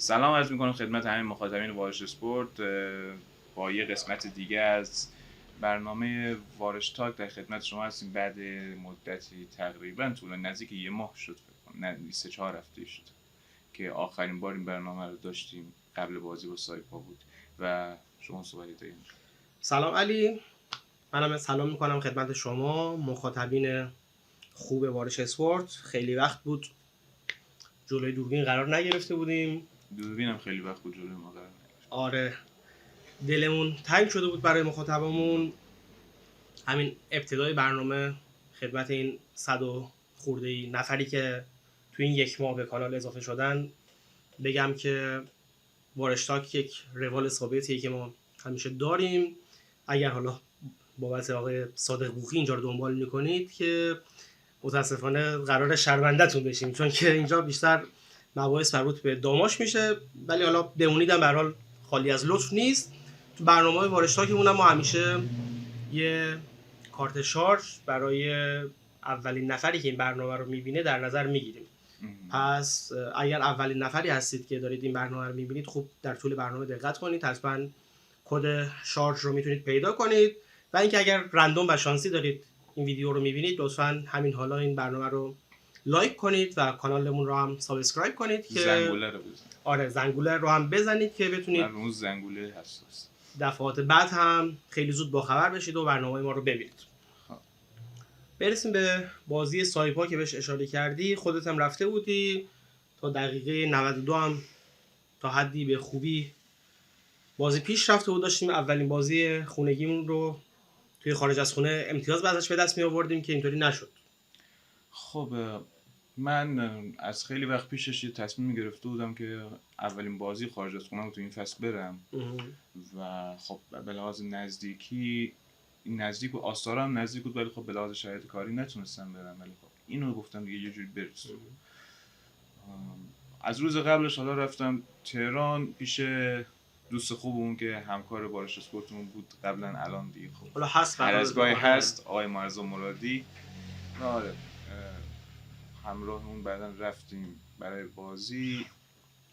سلام عرض میکنم خدمت همه مخاطبین وارش اسپورت با یه قسمت دیگه از برنامه وارش تاک در خدمت شما هستیم. بعد مدتی تقریبا طول نزدیک یه ماه شد، فکر کنم نه 3-4 هفته شد که آخرین بار این برنامه رو داشتیم. قبل بازی با سایپا بود و شما صحبتی دارید. سلام علی، منم سلام میکنم خدمت شما مخاطبین خوب وارش اسپورت. خیلی وقت بود جلوی دوربین قرار نگرفته بودیم. دوربینم خیلی وقت بود جلوی ما قرار نگرفت. آره، دلمون تنگ شده بود برای مخاطبمون. همین ابتدای برنامه خدمت این 100 و خورده نفری که تو این یک ماه به کانال اضافه شدن بگم که وارشتاک یک روال ثابتیه که ما همیشه داریم. اگر حالا بابت آقای صادق بوقی اینجا رو دنبال میکنید که متاسفانه قرار شرمنده‌تون بشیم، چون که اینجا بیشتر مباحث مربوط به داماش میشه، ولی حالا بمونید هم به هر حال خالی از لطف نیست. تو برنامه‌های وارشتاکمون ما همیشه یه کارت شارژ برای اولین نفری که این برنامه رو میبینه در نظر میگیریم. پس اگر اولین نفری هستید که دارید این برنامه رو میبینید، خوب در طول برنامه دقت کنید، حتما کد شارژ رو میتونید پیدا کنید. و اینکه اگر رندوم و شانسی دارید این ویدیو رو میبینید، لطفاً همین حالا این برنامه رو لایک کنید و کانالمون رو هم سابسکرایب کنید که زنگوله رو بزنید. آره، زنگوله رو هم بزنید که بتونید من اون زنگوله حساس دفعات بعد هم خیلی زود باخبر بشید و برنامه ما رو ببینید. برسیم به بازی سایپا که بهش اشاره کردی. خودت هم رفته بودی، تا دقیقه 92 هم تا حدی به خوبی بازی پیش رفته بود. داشتیم اولین بازی خونگیمون رو توی خارج از خونه امتیاز ازش به دست می آوردیم که اینطوری نشد. خب من از خیلی وقت پیشش یه تصمیم گرفته بودم که اولین بازی خارج از خونه رو تو این فصل برم و خب به لحاظ نزدیکی نزدیک و آستارا هم نزدیک بود، ولی خب به لحاظ شرایط کاری نتونستم برم. ولی خب اینو گفتم دیگه یه جوری برسیم. از روز قبلش حالا رفتم تهران پیش دوست خوبمون که همکار وارش اسپورتمون بود قبلا، الان دیگه خب حالا هست هر از گاهی هست، آقای مرزا مرادی. آره، همراهمون بعدن رفتیم برای بازی.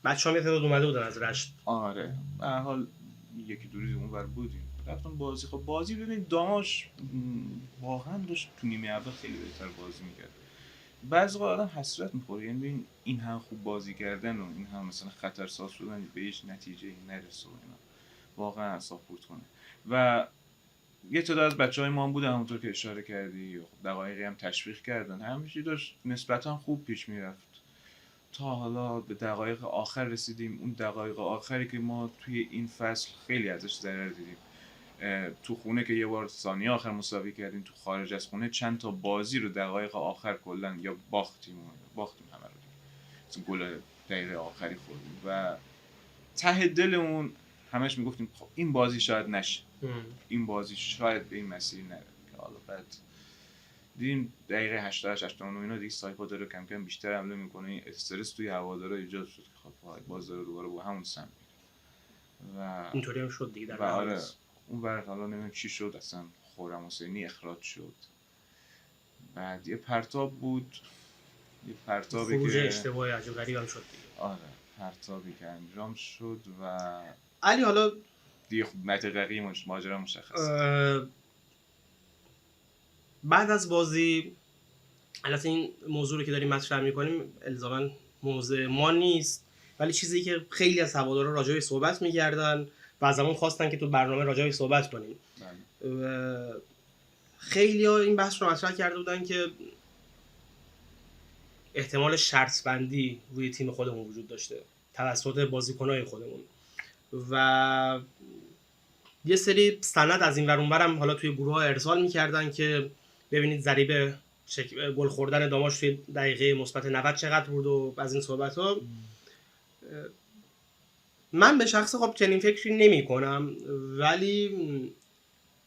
بچه‌ها تعداد اومده بودن از رشت. آره، به هر حال یکی دوری اونور بودیم، رفتم بازی. خب بازی ببین داماش واقعا داشت تو نیمه اول خیلی بهتر بازی میکرد. بعضی وقت آدم حسرت میخوره، یعنی این هم خوب بازی کردن و این هم مثلا خطرساز شدن به هیچ نتیجه نرسه و اینا واقعا اعصاب خورد کنه. و یه تعداد از بچهای ما هم بودن همونطور که اشاره کردی، خب دقایقی هم تشویق کردن، همیشه داشت نسبتا خوب پیش میرفت تا حالا به دقایق آخر رسیدیم. اون دقایق آخری که ما توی این فصل خیلی ازش ضرر دیدیم. تو خونه که یه بار ثانیه آخر مساوی کردیم، تو خارج از خونه چند تا بازی رو دقایق آخر کلا یا باختیم همه رو دیگه، گل دقیقه آخری خوردیم و ته دلمون همش میگفتیم خب این بازی شاید نشه، این بازی شاید به این مسیر نره. که حالا بعد دیدیم دقیقه 88 89 اینا دیگه سایپا داره کم کم بیشتر حمله میکنه، این استرس توی هوادارا ایجاد شد که خب باز داره دوباره با همون سمت و اینطوری هم شد دیگه در آره اون ورق حالا نمیدونم چی شد، اصلا خورم حسینی اخراج شد. بعد یه پرتاب بود، یه پرتابی خروج که اشتباهی عجیب غریب هم شد دیگه. آره، پرتابی که انجام شد و علی حالا دیگه خب دقیقی ماجرا مشخص. بعد از بازی، البته این موضوع رو که داریم مطرح می‌کنیم الزاما موضوع ما نیست، ولی چیزی که خیلی از هوادارا راجع بهش صحبت می‌کردن و از همون خواستن که تو برنامه راجع بهش صحبت کنیم. خیلی‌ها این بحث رو مطرح کرده بودن که احتمال شرط بندی روی تیم خودمون وجود داشته توسط بازیکن‌های خودمون و یه سری سند از این ور اون برم حالا توی گروه‌ها ارسال می‌کردن که ببینید ضریب گل خوردن داماش توی دقیقه مثبت 90 چقدر بود و از این صحبت‌ها. من به شخص خب چنین فکری نمی‌کنم، ولی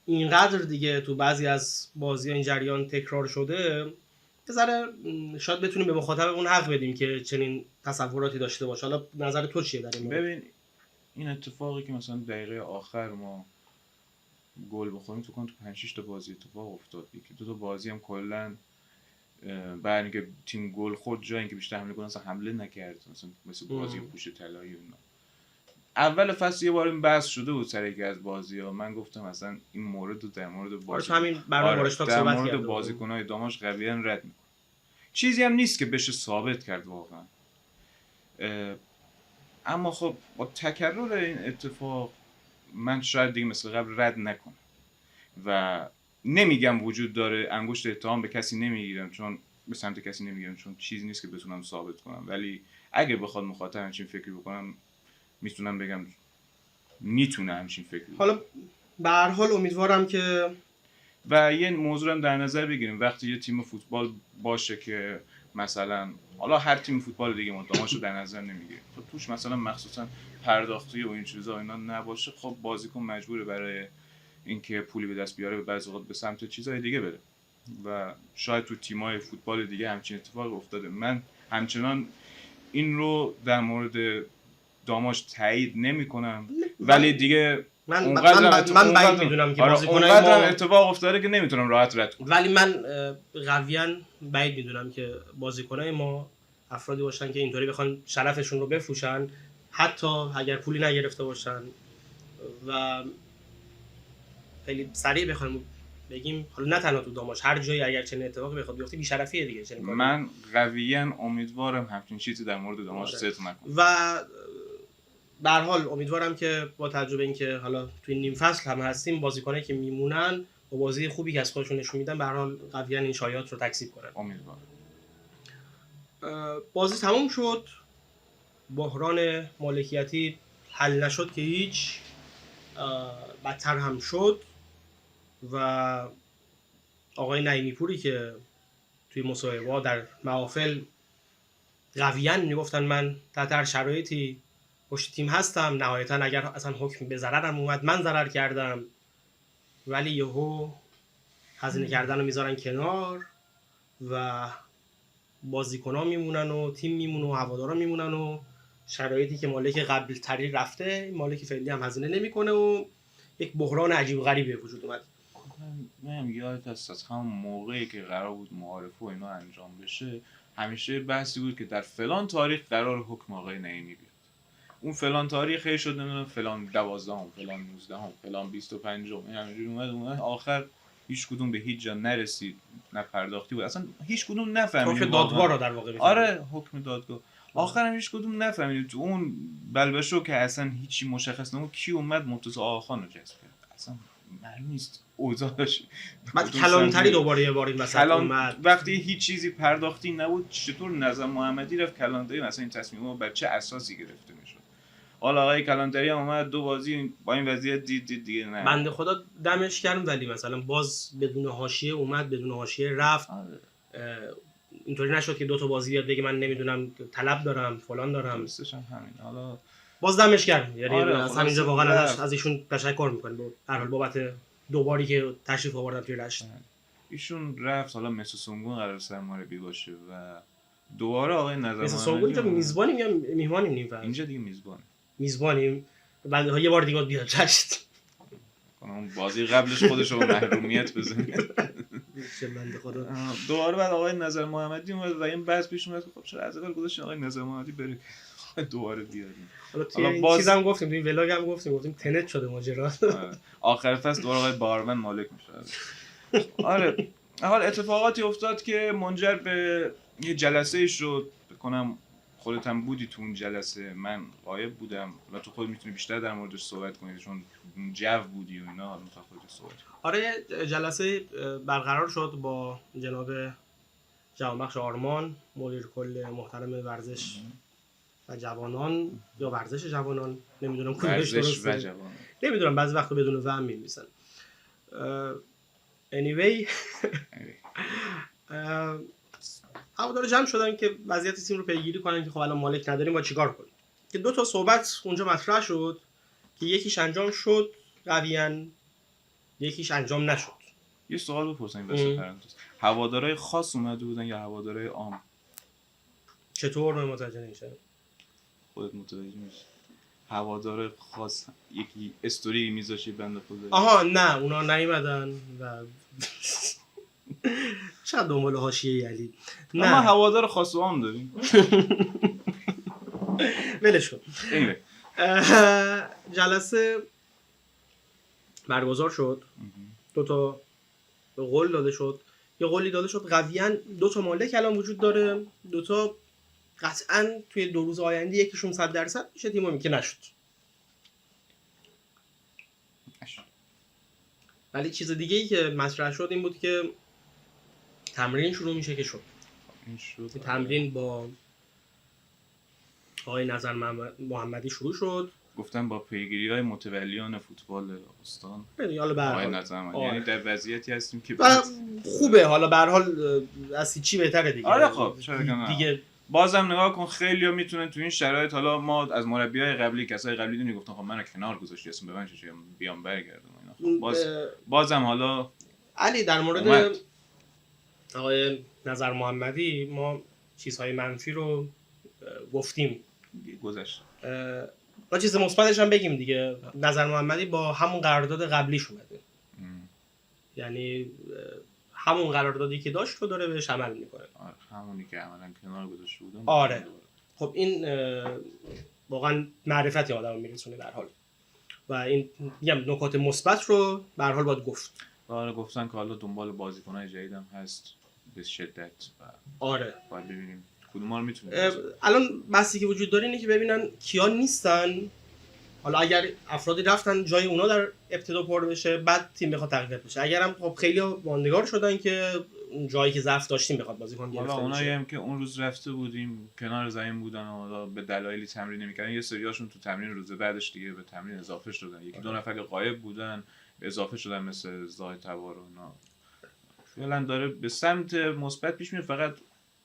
اینقدر دیگه تو بعضی از بازی‌ها این جریان تکرار شده که ذره شاید بتونیم به مخاطبمون حق بدیم که چنین تصوراتی داشته باشه. حالا نظر تو چیه در این مورد؟ ببین این اتفاقی که مثلا دقیقه آخر ما گل بخوریم تو 5-6 تا بازی اتفاق افتاد، یکی دو تا بازی هم کلا بعد اینکه تیم گل خورد جای اینکه بیشتر حمله کنه اصلا حمله نکرد، مثل بازی پوش طلایی و اینا. اول فصل یه بار این بحث شده بود سر یکی از بازی‌ها، من گفتم اصلا این مورد رو در مورد بازی همین برنامه در مورد بازیکن‌های داماش قویاً رد می‌کنه. چیزی هم نیست که بشه ثابت کرد واقعا. اما خب با تکرر این اتفاق من شاید دیگه مثل قبل رد نکنم و نمیگم وجود داره، انگشت اتهام به کسی نمیگیرم چون به سمت کسی نمیگیرم چون چیزی نیست که بتونم ثابت کنم، ولی اگه بخواد مخاطب همچین فکری بکنم میتونم بگم میتونه همچین فکری بکنم. حالا به هر حال امیدوارم که و یه موضوع هم در نظر بگیریم وقتی یه تیم فوتبال باشه که مثلا حالا هر تیم فوتبال دیگه مداماشو در نظر نمیگیره، خب توش مثلا مخصوصا پرداختی و این چیزا اینا نباشه، خب بازیکن مجبوره برای اینکه پولی به دست بیاره به بعضی اوقات به سمت چیزای دیگه بره و شاید تو تیمای فوتبال دیگه همچین اتفاقی افتاده. من همچنان این رو در مورد داماش تایید نمی‌کنم ولی دیگه من بعید میدونم که بازیکنای ما اتفاق افتاده که نمیتونم راحت رد کنم، ولی من قویاً بعید میدونم که بازیکنای ما افرادی باشن که اینطوری بخوان شرفشون رو بفروشن حتی اگر پولی نگرفته باشن و خیلی سریع بخوایم بگیم حالا نه تنها تو داماش هر جایی اگر چنین اتفاقی بخواد بیفته بی‌شرفیه دیگه. من قویاً امیدوارم همچین چیزی در مورد داماش ست نکنه و به هر حال امیدوارم که با تجربه اینکه حالا توی نیم فصل هم هستیم بازیکنایی که میمونن با بازی خوبی که از خودشون نشون میدن به هر حال قویاً این شایعات رو تکذیب کنن. امیدوارم. بازی تموم شد، بحران مالکیتی حل نشد که هیچ، بدتر هم شد و آقای نعیمی پوری که توی مصاحبه‌ها در محافل قویاً میگفتن من تحت هر شرایطی پشت تیم هستم، نهایتا اگر اصلا حکم به ضررم اومد من ضرر کردم، ولی یهو هزینه کردن رو میذارن کنار و بازیکن‌ها میمونن و تیم میمونه و هوادارا میمونن و شرایطی که مالک قبل تری رفته مالک فعلی هم هزینه نمیکنه و یک بحران عجیب و غریبی به وجود اومد. من یادت هست از همون موقعی که قرار بود معارفه و اینا انجام بشه همیشه بحثی بود که در فلان تاریخ قرار حکم آقای نعیمی بیاد. اون فلان تاریخ خیلی شد نمیدونم فلان 12ام فلان 19ام فلان 25م این همینجوری اومد آخر هیچ کدوم به هیچ جا نرسید، نه پرداختی بود اصلا هیچ کدوم نفهمیدیم حکم دادگاه رو در واقع آره حکم دادگاه آخرم هیچ کدوم نفهمیدیم تو اون بلبشو که اصلا هیچی مشخص نبود کی اومد مرتضی آقاخان رو جذب کرد، اصلا معلوم نیست اوضاعش بعد کلانتری دوباره یه بار این وسط اومد وقتی هیچ چیزی پرداختی نبود چطور نظم محمدی رفت کلانتری مثلا این تصمیمو بر چه اساسی گرفته میشد. حالا آقای کلانتری هم اومد دو بازی با این وضعیت دید دیگه نه بنده خدا دمش گرم ولی مثلا باز بدون حاشیه اومد بدون حاشیه رفت. اینطوری نشد که دو تا بازی بیاد بگه من نمیدونم طلب دارم فلان دارم. درستش هم همین. حالا باز دمش گرم یعنی از همینجا واقعا از ایشون تشکر میکنیم هر حال بابت دوباری که تشریف آوردن توی رشت. ایشون رفت حالا مسی سونگون قرار سرمربی باشه و دوباره آقای نظر محمدی مسی سونگون اینجا میزبانیم یا میهمانیم نیم فصل؟ اینجا دیگه میزبانیم بنده ها یه بار دیگه بیاد رشت اون بازی قبلش خودش رو محرومیت بزنه بنده خدا. دوباره بعد آقای نظر محمدی اومد و این بحث پیش اومد خب چرا از اول گذاشتین آقای نظر محمدی بره دوباره بیاریم. حالا باز چیزام گفتیم توی ولاگ هم گفتیم تنت شده ماجرا. آخر فصل دوباره آقای بارمن مالک میشه. آره حال اتفاقاتی افتاد که منجر به یه جلسه شد، بکنم خودت هم بودی تو اون جلسه، من غایب بودم و تو خود میتونی بیشتر در موردش صحبت کنی چون جو بودی و اینا، میخوام خودت صحبت کنی. آره جلسه برقرار شد با جناب جوانبخش آرمان مدیر کل محترم ورزش و جوانان یا ورزش جوانان نمیدونم کدومش درسته نمیدونم بعضی وقتا بدون وهم می‌نویسن. anyway هوادارا جمع شدن که وضعیت تیم رو پیگیری کنن که خب الان مالک نداریم با چیکار کنیم، که دو تا صحبت اونجا مطرح شد که یکیش انجام شد قویاً یکیش انجام نشد. یه سوال بپرسم واسه پرانتز، هوادارهای خاص اومده بودن یا هوادارهای عام؟ چطور من متوجه نمیشم؟ خودت متوجه میشی هوادار خاص یکی استوری میذاشی بنده خدا؟ آها نه اونا نیومدن و چقدر دنبال حاشیه علی. ما نه هوادار خاص و عام داریم. ولش کن. اینه. جلسه برگزار شد، 2 تا قول داده شد. یه قولی داده شد قویاً 2 تا مالک الان وجود داره، 2 تا قطعاً توی 2 روز آینده یکیشون 100% میشه تیمو که نشد. ولی چیز دیگه ای که مطرح شد این بود که تمرین شروع میشه که شد. این شد. تمرین با آقای نظر محمدی شروع شد. گفتم با پیگیری‌های متولیان فوتبال استان. حالا به هر آقای حال نظر من یعنی در وضعیتی هستیم که خوبه. حالا به هر حال از چی بهتره دیگه. آره خب چرا که نه. دیگه بازم نگاه کن خیلی‌ها میتونن تو این شرایط، حالا ما از مربیای قبلی کسای قبلی دیدیم گفتن خب منو کنار گذاشتی اسم به من چه بیام برگردم اینا. خب بازم حالا علی در مورد آقای نظر محمدی ما چیزهای منفی رو گفتیم گذشت. ما چیز مثبتش هم بگیم دیگه. نظر محمدی با همون قرارداد قبلیش اومده. یعنی همون قراردادی که داشت رو داره بهش عمل میکنه. آره همونی که عملاً کنار گذاشته بودم. آره خب این واقعا معرفتی آدمو میرسونه به هر حال و این میگم نکات مثبت رو به هر حال باید گفت. آره گفتن که حالا دنبال بازیکن‌های جدیدم هست به شدت و آره باید ببینیم کدوما رو میتونه. الان بحثی که وجود داره اینه که ببینن کیا نیستن، حالا اگر افرادی رفتن جای اونا در ابتدا پر بشه بعد تیم بخواد تقویت بشه. اگرم خب خیلی ماندگار شدن که اون جایی که ضعف داشتیم بخواد بازیکن گرفته بشه. حالا اونایی هم که اون روز رفته بودیم کنار زمین بودن و حالا به دلایلی تمرین نمی‌کردن، یه سریاشون تو تمرین روز بعدش دیگه به تمرین اضافه شدن. یکی دو نفر غایب بودن اضافه شدن مثل زاهد تبار و اینا. فعلا داره به سمت مثبت پیش میره. فقط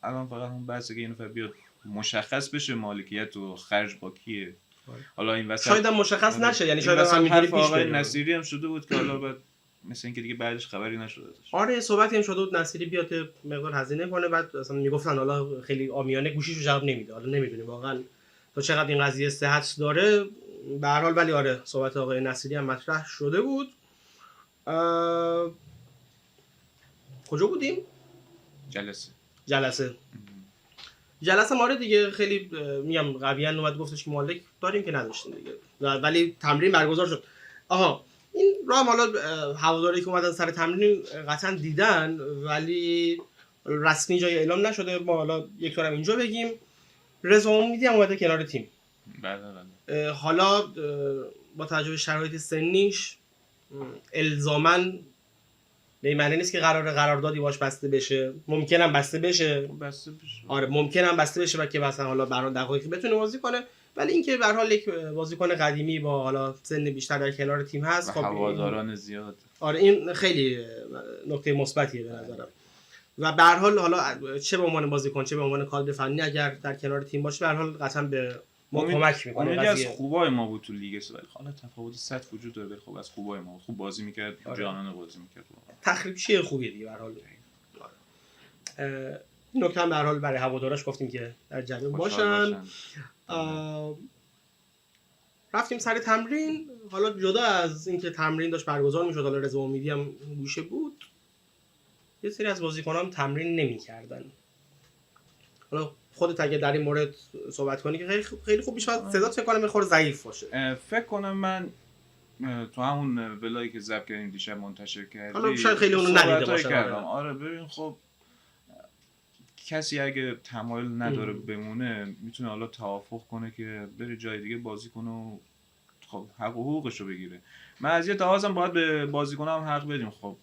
اون بحثه که این نفر بیاد مشخص بشه مالکیت و خرج با کیه. حالا این وسط شاید هم مشخص نشه، یعنی شاید هم همینجوری پیش بره. نصیری هم شده بود که حالا بعد مثل اینکه دیگه بعدش خبری نشده. آره صحبتی هم شده بود نصیری بیاد که مقدار هزینه کنه، بعد اصلا میگفتن حالا خیلی عامیانه گوشیشو جواب نمیده. حالا نمیدونیم واقعا تا چقدر این قضیه صحت داره به هر حال. ولی آره صحبت آقای نصیری هم مطرح شده بود. کجا بودیم؟ جلسه ماره دیگه. خیلی میگم قویاً اومد گفتش که مالک داریم که نداشتیم دیگه، ولی تمرین برگزار شد. این راه حالا هواداری که اومدن سر تمرین قطعا دیدن ولی رسمی جای اعلام نشده. ما حالا یک طورم اینجا بگیم رضا امیدی هم اومده کنار تیم. بله. حالا با توجه به شرایط سنیش الزاماً به این معنی نیست که قراردادی باش بسته بشه. ممکنه بسته بشه. آره ممکنه بسته بشه و که مثلا حالا برای دقایقی بتونه بازی کنه، ولی اینکه به هر حال یک بازیکن قدیمی با حالا سن بیشتر در کنار تیم هست، خب هواداران زیاد. آره این خیلی نکته مثبتیه به نظرم. و به هر حال حالا چه به عنوان بازیکن چه به عنوان کادر فنی اگر در کنار تیم باشه به هر حال قطعا به ما کمک میکنه. امیدی از خوبای ما بود تو لیگ سوئد. حالا تفاوت سطح وجود داره، خب از خوبای ما خوب بازی میکرد. جانانه بازی میکرد. تخریبی خوبیه دیگه به هر حال. این نکته هم به هر حال برای هواداراش گفتیم که در جریان باشن. رفتیم سر تمرین. حالا جدا از اینکه تمرین داشت برگزار میشد، حالا رضا امیدی هم گوشه بود، یه سری از بازیکنان تمرین نمی‌کردن. حالا خودت اگه در این مورد صحبت کنی که خیلی خوب میشه. صدات فکر کنم میخوره ضعیف باشه. فکر کنم من تو همون ولایی که ضبط کردیم دیشب منتشر کردیم، حالا شاید خیلی اونو ندیده باشن. آره ببین خب کسی اگه تمایل نداره بمونه میتونه حالا توافق کنه که بره جای دیگه بازی کنه و خب حق و حقوقشو بگیره. من از یه لحاظم باید به بازیکنام حق بدیم. خب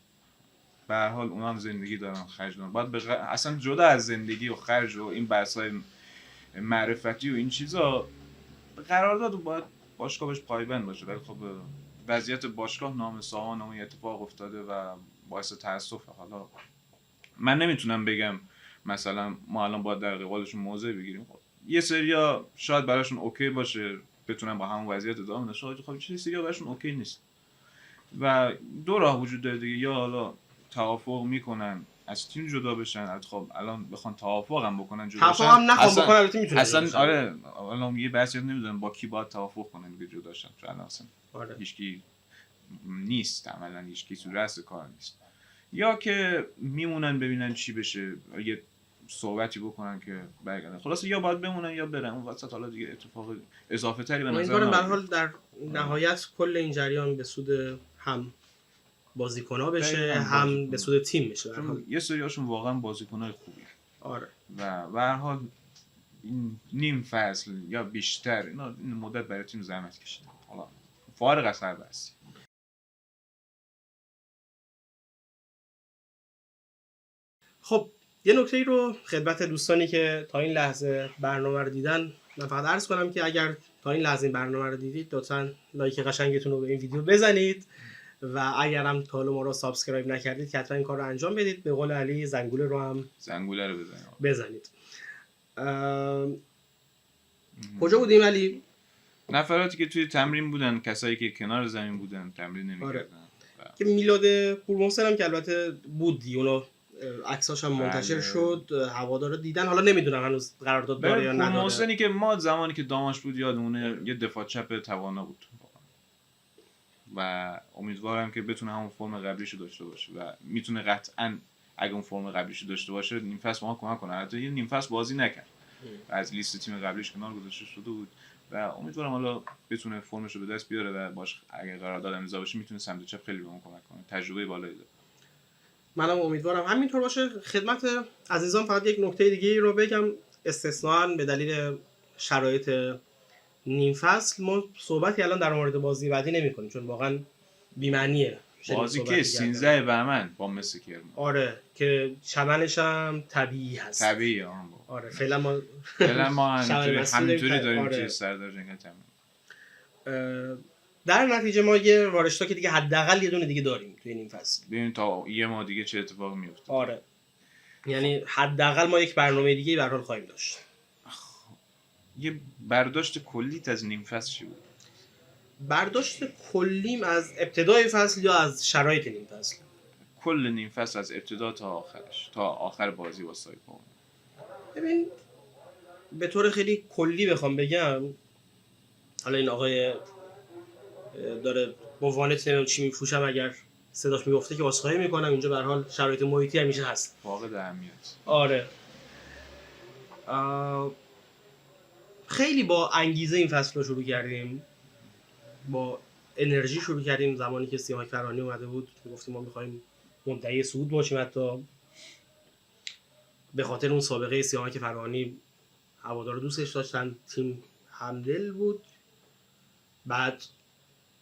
به هر حال اونا هم زندگی دارن، خرج دارن. باید اصلا جدا از زندگی و خرج و این بحث‌های معرفتی و این چیزا قرارداد باید باشگاه بهش پایبند باشه. ولی خب وضعیت باشگاه نامساوان اون اتفاق افتاده و باعث تأسف. حالا من نمیتونم بگم مثلا ما الان باید در قبالشون موضع بگیریم. خب یه سریا شاید براشون اوکی باشه بتونن با همون وضعیت ادامه بدن، شاید خب چه سریا براشون اوکی نیست. و دو راه وجود داره دیگه، یا حالا توافق میکنن از تیم جدا بشن. خب الان بخوان توافق هم بکنن جدا بشن، توافق هم نخوام بکنن البته میتونن اصلا. آره الان یه بحثی نمیدونم با کی باید توافق کنن که جدا شن، چون الان اصلا هیچکی نیست، عملاً هیچکی تو رأس کار نیست. یا که میمونن ببینن چی بشه، یه صحبتی بکنن که برگردن. خلاصه یا باید بمونن یا برن اون وسط. حالا دیگه اتفاق اضافه تری به نظر امیدوارم به هر نمیاد. حال در نهایت کل این جریان به سود هم بازیکن‌ها بشه دقیقاً هم بازیکن‌ها. به سود تیم بشه به هر حال. چون یه سریاشون واقعا بازیکن‌های خوبی آره و به هر حال این نیم فصل یا بیشتر اینا این مدت برای تیم زحمت کشیدن. حالا فارغ از هر بحثی. خب یه نکته رو خدمت دوستانی که تا این لحظه برنامه رو دیدن من فقط عرض کنم که اگر تا این لحظه این برنامه رو دیدید لطفاً لایک قشنگتون رو به این ویدیو بزنید و اگر هم تا حالا ما رو سابسکرایب نکردید که حتما این کار رو انجام بدید. به قول علی زنگوله رو هم زنگوله رو بزنید. کجا بودیم علی؟ نفراتی که توی تمرین بودن، کسایی که کنار زمین بودن تمرین نمی‌کردن. که میلاد پورمحسن هم که البته بود دیگه، اونو عکساش هم منتشر شد، هوادارا دیدن. حالا نمیدونم هنوز قرارداد داره یا نداره. پورمحسنی که ما زمانی که داماش بود یادمونه یه دفاع چپ توانا بود و امیدوارم که بتونه همون فرم قبلیشو داشته باشه و میتونه قطعاً اگه اون فرم قبلیشو داشته باشه نیم فصل ما کمک کنه. حتی یه نیم فصل بازی نکرد، از لیست تیم قبلیش کنار گذاشته شده بود و امیدوارم حالا بتونه فرمش رو به دست بیاره و باش اگه قرارداد امضا بشه میتونه سمت چپ خیلی بهمون کمک کنه. تجربه بالایی داره. منم امیدوارم همینطور باشه. خدمت عزیزان فقط یک نکته دیگه رو بگم، استثناً به دلیل شرایط نیم فصل ما صحبتی الان در مورد بازی بعدی نمی‌کنیم چون واقعاً بی‌معنیه. بازی که 13 بهمن با مس کرمان. آره که چمنش هم طبیعی هست. طبیعیه. آره فعلا ما همینطوری داریم که سردار جنگل تمرین. در نتیجه ما یه وارشتا که دیگه حداقل یه دونه دیگه داریم توی این فصل. ببینیم تا یه ماه دیگه چه اتفاقی میفته. آره یعنی حداقل ما یک برنامه دیگه به هر حال خواهیم داشت. یه برداشت کلیت از نیم فصل چی بود؟ برداشت کلیم از ابتدای فصل یا از شرایط نیم فصل؟ کل نیم فصل از ابتدا تا آخرش، تا آخر بازی با سایپا. ببین به طور خیلی کلی بخوام بگم، حالا این آقای داره با وانت نمیدونم چی میفروشم، اگر صداش میگفته که واسخواهی میکنم، اینجا به هر حال شرایط محیطی همیشه هست. واقع اهمیت. آره خیلی با انگیزه این فصل رو شروع کردیم، با انرژی شروع کردیم. زمانی که سیامک فرانی اومده بود گفتیم ما میخوایم مدعی صعود باشیم، حتی به خاطر اون سابقه سیامک فرانی هوادارا دوستش داشتن، تیم همدل بود. بعد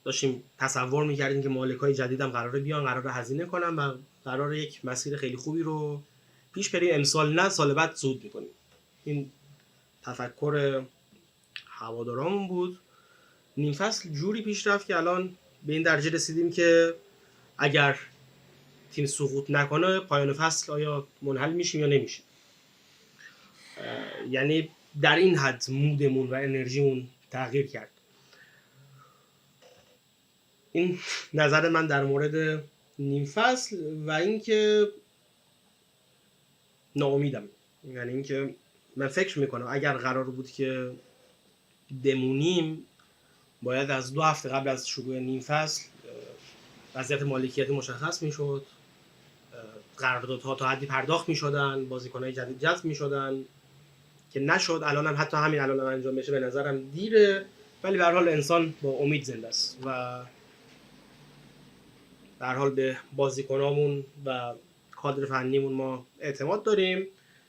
داشتیم تصور میکردیم که مالکای جدید هم قراره بیان، قراره هزینه کنن و قراره یک مسیر خیلی خوبی رو پیش بریم. امسال نه سال بعد صعود میکنیم. این تفکر هوادارامون بود. نیم فصل جوری پیش رفت که الان به این درجه رسیدیم که اگر تیم سقوط نکنه پایان فصل آیا منحل میشیم یا نمیشیم. یعنی در این حد مودمون و انرژیمون تغییر کرد. این نظر من در مورد نیم فصل و اینکه ناامیدم. یعنی اینکه من فکر میکنم اگر قرار بود که بمونیم باید از 2 هفته قبل از شروع نیم فصل وضعیت مالکیتی مشخص میشد، قراردادها تا حدی پرداخت میشدن، بازیکنهای جدید جذب میشدن که نشد. الان هم حتی همین الان هم انجام بشه به نظرم دیره، ولی به هر حال انسان با امید زنده است و به هر حال به بازیکنامون و کادر فنیمون ما اعتماد داریم.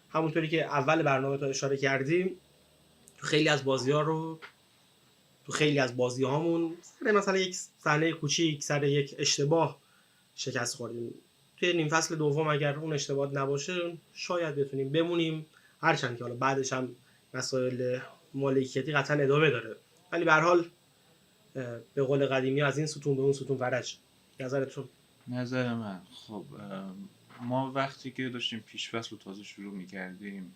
همونطوری که اول برنامه تا اشاره کردیم تو خیلی از بازی‌هامون سر مثلا یک صحنه کوچیک، سر یک اشتباه شکست خوردیم. توی نیم فصل دوم اگر اون اشتباه نباشه شاید بتونیم بمونیم، هرچند که حالا بعدش هم مسائل مالکیتی قطعا ادامه داره، ولی به هر حال به قول قدیمی از این ستون به اون ستون فرج. نظرتون؟ نظر من خب ما وقتی که داشتیم پیش فصل رو تازه شروع می‌کردیم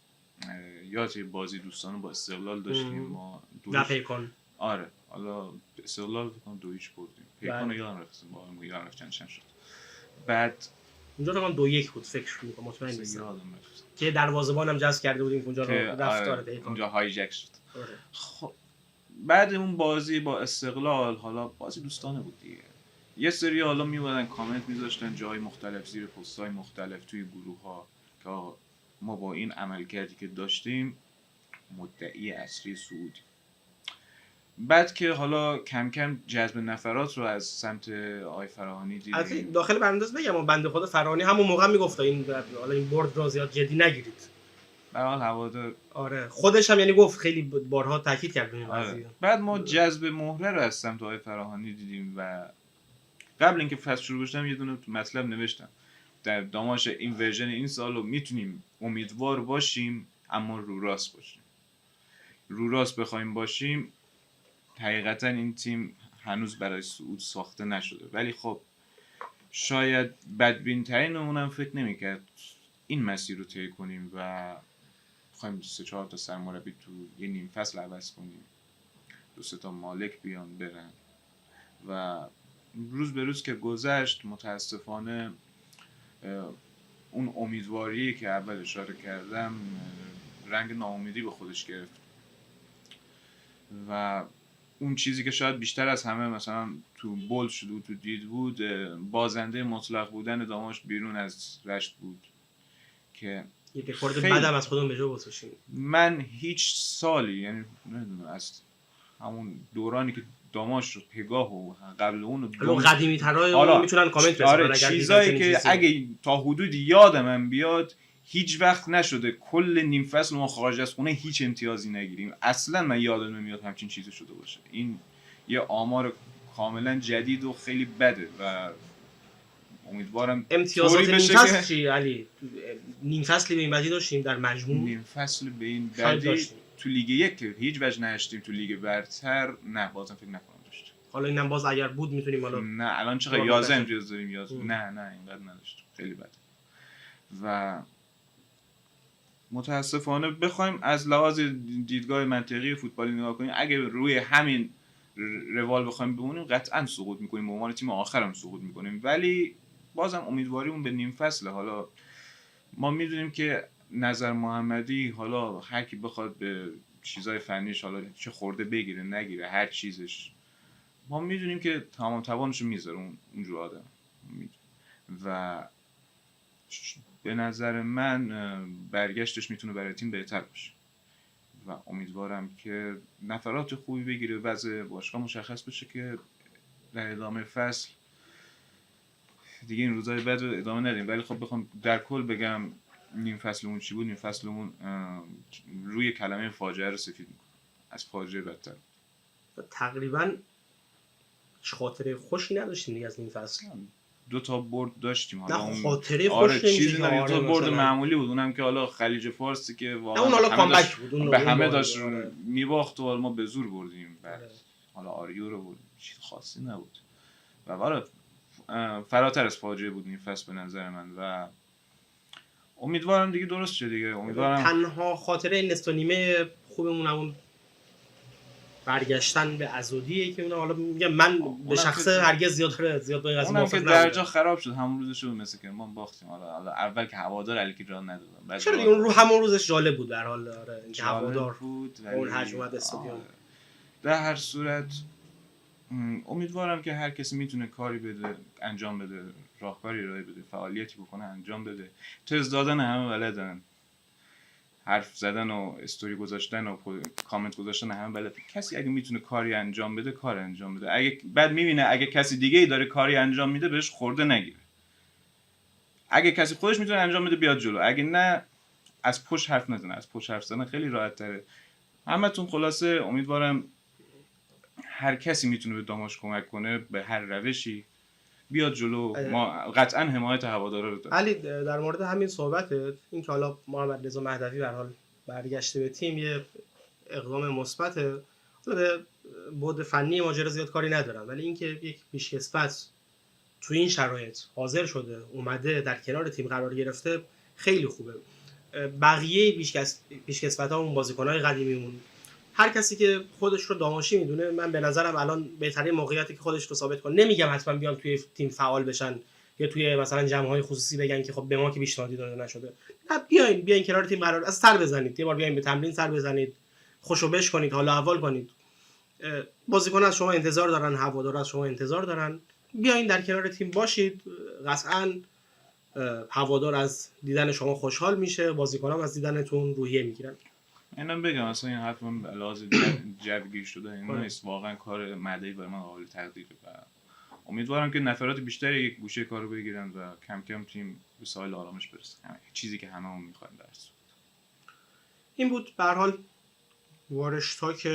یاد بازی دوستانه با استقلال داشتیم. ما نه پیکان. آره حالا استقلال فکر کنم 2-0 بردیم. پیکان رو یادم رفت با هم یادم رفت چند شد. بعد اونجا فکر کنم 2-1 بود، فکر می‌کنم، مطمئن نیستم، که دروازه‌بانم جذب کرده بودیم اونجا رو رفت. آره پیکان اونجا هایجک شد. آره. خب بعد اون بازی با استقلال حالا بازی دوستانه بود دیگه، یه سری حالا میومدن کامنت میذاشتن جای مختلف زیر پست‌های مختلف توی گروه‌ها که آقا ما با این عملکردی که داشتیم مدعی اصلی صعود. بعد که حالا کم کم جذب نفرات رو از سمت آقای فراهانی از دیدیم. داخل برانداز بگم بنده خدا فراهانی همون موقع میگفت این حالا این برد رو زیاد جدی نگیرید. به حال هوادار آره خودش هم یعنی گفت خیلی بارها تاکید کرد این قضیه. بعد ما جذب مهره رو از سمت آقای فراهانی دیدیم و قبل اینکه فصل شروع بشه یه دونه مطلب نوشتم در داماش این ورژن این سالو میتونیم امیدوار باشیم اما رو راست باشیم. رو راست بخوایم باشیم حقیقتا این تیم هنوز برای صعود ساخته نشده، ولی خب شاید بدبین ترین اونم فکر نمیکرد این مسیر رو طی کنیم و بخوایم 3-4 تا سرمربی تو یه نیم فصل عوض کنیم، 2-3 تا مالک بیان برن و روز به روز که گذشت متاسفانه اون امیدواری که اول اشاره کردم رنگ ناامیدی به خودش گرفت و اون چیزی که شاید بیشتر از همه مثلا تو بولد شده بود تو دید بود بازنده مطلق بودن داماش بیرون از رشت بود که یه رکورد بعدم از خودمون به جا گذاشتیم. من هیچ سالی یعنی نمیدونم از همون دورانی که داماش رو پگاه و قبل اون قدیمی ترای میتونن کامنت بزنن اگر چیزایی که اگه تا حدودی یادم بیاد هیچ وقت نشده کل نیم فصل ما خارج از خونه هیچ امتیازی نگیریم. اصلا من یادم نمیاد همچین چیزی شده باشه. این یه آمار کاملا جدید و خیلی بده و امیدوارم امتیازات نیم فصل چی علی؟ نیم فصلی به این بعدی داشتیم در مجموع؟ نیم فصل به این بعدی تو لیگ یک که هیچ وجه نشدیم، تو لیگ برتر نه بازم فکر نکنم داشتیم. حالا اینم باز اگر بود میتونیم حالا نه الان چقدر 11 امتیاز داریم نه اینقدر نداشتیم، خیلی بده. و متاسفانه بخوایم از لحاظ دیدگاه منطقی فوتبالی نگاه کنیم اگه روی همین روال بخوایم بمونیم قطعا سقوط میکنیم، به عنوان تیم آخرم سقوط میکنیم، ولی بازم امیدواریمون به نیم فصله. حالا ما میدونیم که نظر محمدی حالا هر کی بخواد به چیزای فنیش حالا چه خورده بگیره نگیره هر چیزش ما میدونیم که تمام توانشو میذاره اونجور آدم و به نظر من برگشتش میتونه برای تیم بهتر باشه و امیدوارم که نفرات خوبی بگیره، وضع باشگاه مشخص بشه که در ادامه فصل دیگه این روزای بعد رو ادامه ندیم. ولی خب بخوام در کل بگم نیم فصلمون چی بود، نیم فصلمون روی کلمه فاجعه رو سفید میکنه، از فاجعه بدتر. تقریبا خاطره خوشی نداشتیم دیگه از نیم فصل. 2 تا برد داشتیم حالا اون خاطره خوش چیزی نه، 2 تا برد معمولی بود، اونم که حالا خلیج فارسی که واقعا اون حالا کامبک بود، به همه داشت میباخت و ما به زور بردیم. بعد حالا آریو رو بود، چیز خاصی نبود و والا فراتر از فاجعه بود نیم فصل به نظر من و امیدوارم دیگه درست شه دیگه. امیدوارم تنها خاطره این نصف نیمه خوبمون همون برگشتن به عزودیه که اون حالا میگم من به شخصه هرگز زیاد به این قضیه موافق نبودم. درجا خراب شد همون روزش رو مثل که ما باختیم. حالا اول که هوادار علیکی جان ندادن، چرا دیگه اون رو همون روزش جالب بود در حال اینکه هوادار بود اون حجم اومد استادیوم. در هر صورت امیدوارم که هر کسی میتونه کاری بده انجام بده، راهکاری ارائه بده، فعالیتی بکنه انجام بده. تز دادن همه بلدن، حرف زدن و استوری گذاشتن و کامنت گذاشتن همه بلد. کسی اگه میتونه کاری انجام بده کار انجام بده. اگه بعد میبینه اگه کسی دیگه ای داره کاری انجام میده بهش خورده نگیره. اگه کسی خودش میتونه انجام بده بیاد جلو، اگه نه از پشت حرف نزنه. از پشت حرف زدن خیلی راحت تره. همتون خلاصه امیدوارم هر کسی میتونه به داماش کمک کنه به هر روشی بیاد جلو. ما قطعا حمایت هوادارا رو داریم. علی در مورد همین صحبتت، این که حالا محمد رضا مهدوی به هر حال برگشته به تیم یه اقدام مثبته. حالا به بعد فنی ماجرا زیاد کاری ندارم، ولی اینکه یک پیشکسوت تو این شرایط حاضر شده اومده در کنار تیم قرار گرفته خیلی خوبه. بقیه پیشکسوت‌ها اون بازیکن‌های قدیمیمون هر کسی که خودش رو داماشی میدونه، من به نظرم الان بهترین موقعیتی که خودش رو ثابت کنه. نمیگم حتما بیان توی تیم فعال بشن یا توی مثلا جمع‌های خصوصی بگن که خب به ما که پیشنهادی داده نشده. نه بیاین کنار تیم قرار از سر بزنید، یه بار بیاین به تمرین سر بزنید، خوشو بش کنید، حالا احوال کنید. بازیکن از شما انتظار دارن، هوادارا از شما انتظار دارن. بیاین در کنار تیم باشید. قطعاً هوادار از دیدن شما خوشحال میشه، بازیکنان از دیدنتون روحیه میگیرن. اینم بگم اصلا این حرف من لحاظ جوگیر شده این نیست، واقعا کار مدعی برای من قابل تقدیره و امیدوارم که نفرات بیشتری یک گوشه کارو بگیرن و کم کم تیم به ساحل آرامش برسه، چیزی که هممون میخوایم. درس این بود به هر حال وارشتاک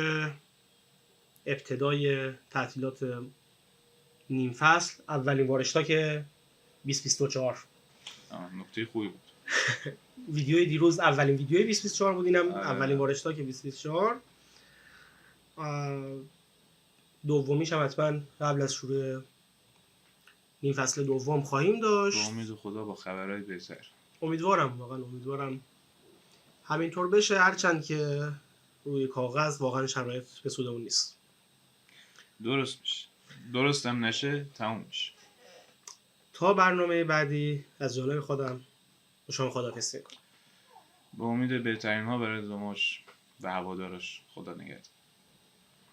ابتدای تعطیلات نیم فصل، اولین وارشتاک 2024. نکته خوبی بود. ویدیوی دیروز اولین ویدیوی 2024 بود، اینم اولین وارشتاک 2024. دومیش هم حتما قبل از شروع نیم فصل دوم خواهیم داشت. با امید خدا با خبرهای بهتر. امیدوارم، واقعا امیدوارم همینطور بشه، هرچند که روی کاغذ واقعا شرایط به سود اون نیست. درست میشه، درست هم نشه تموم میشه. تا برنامه بعدی از جانب خودم با شما خداحافظی میکنم. با امید بهترین ها برای دماش و هوادارش. خدا نگهدار.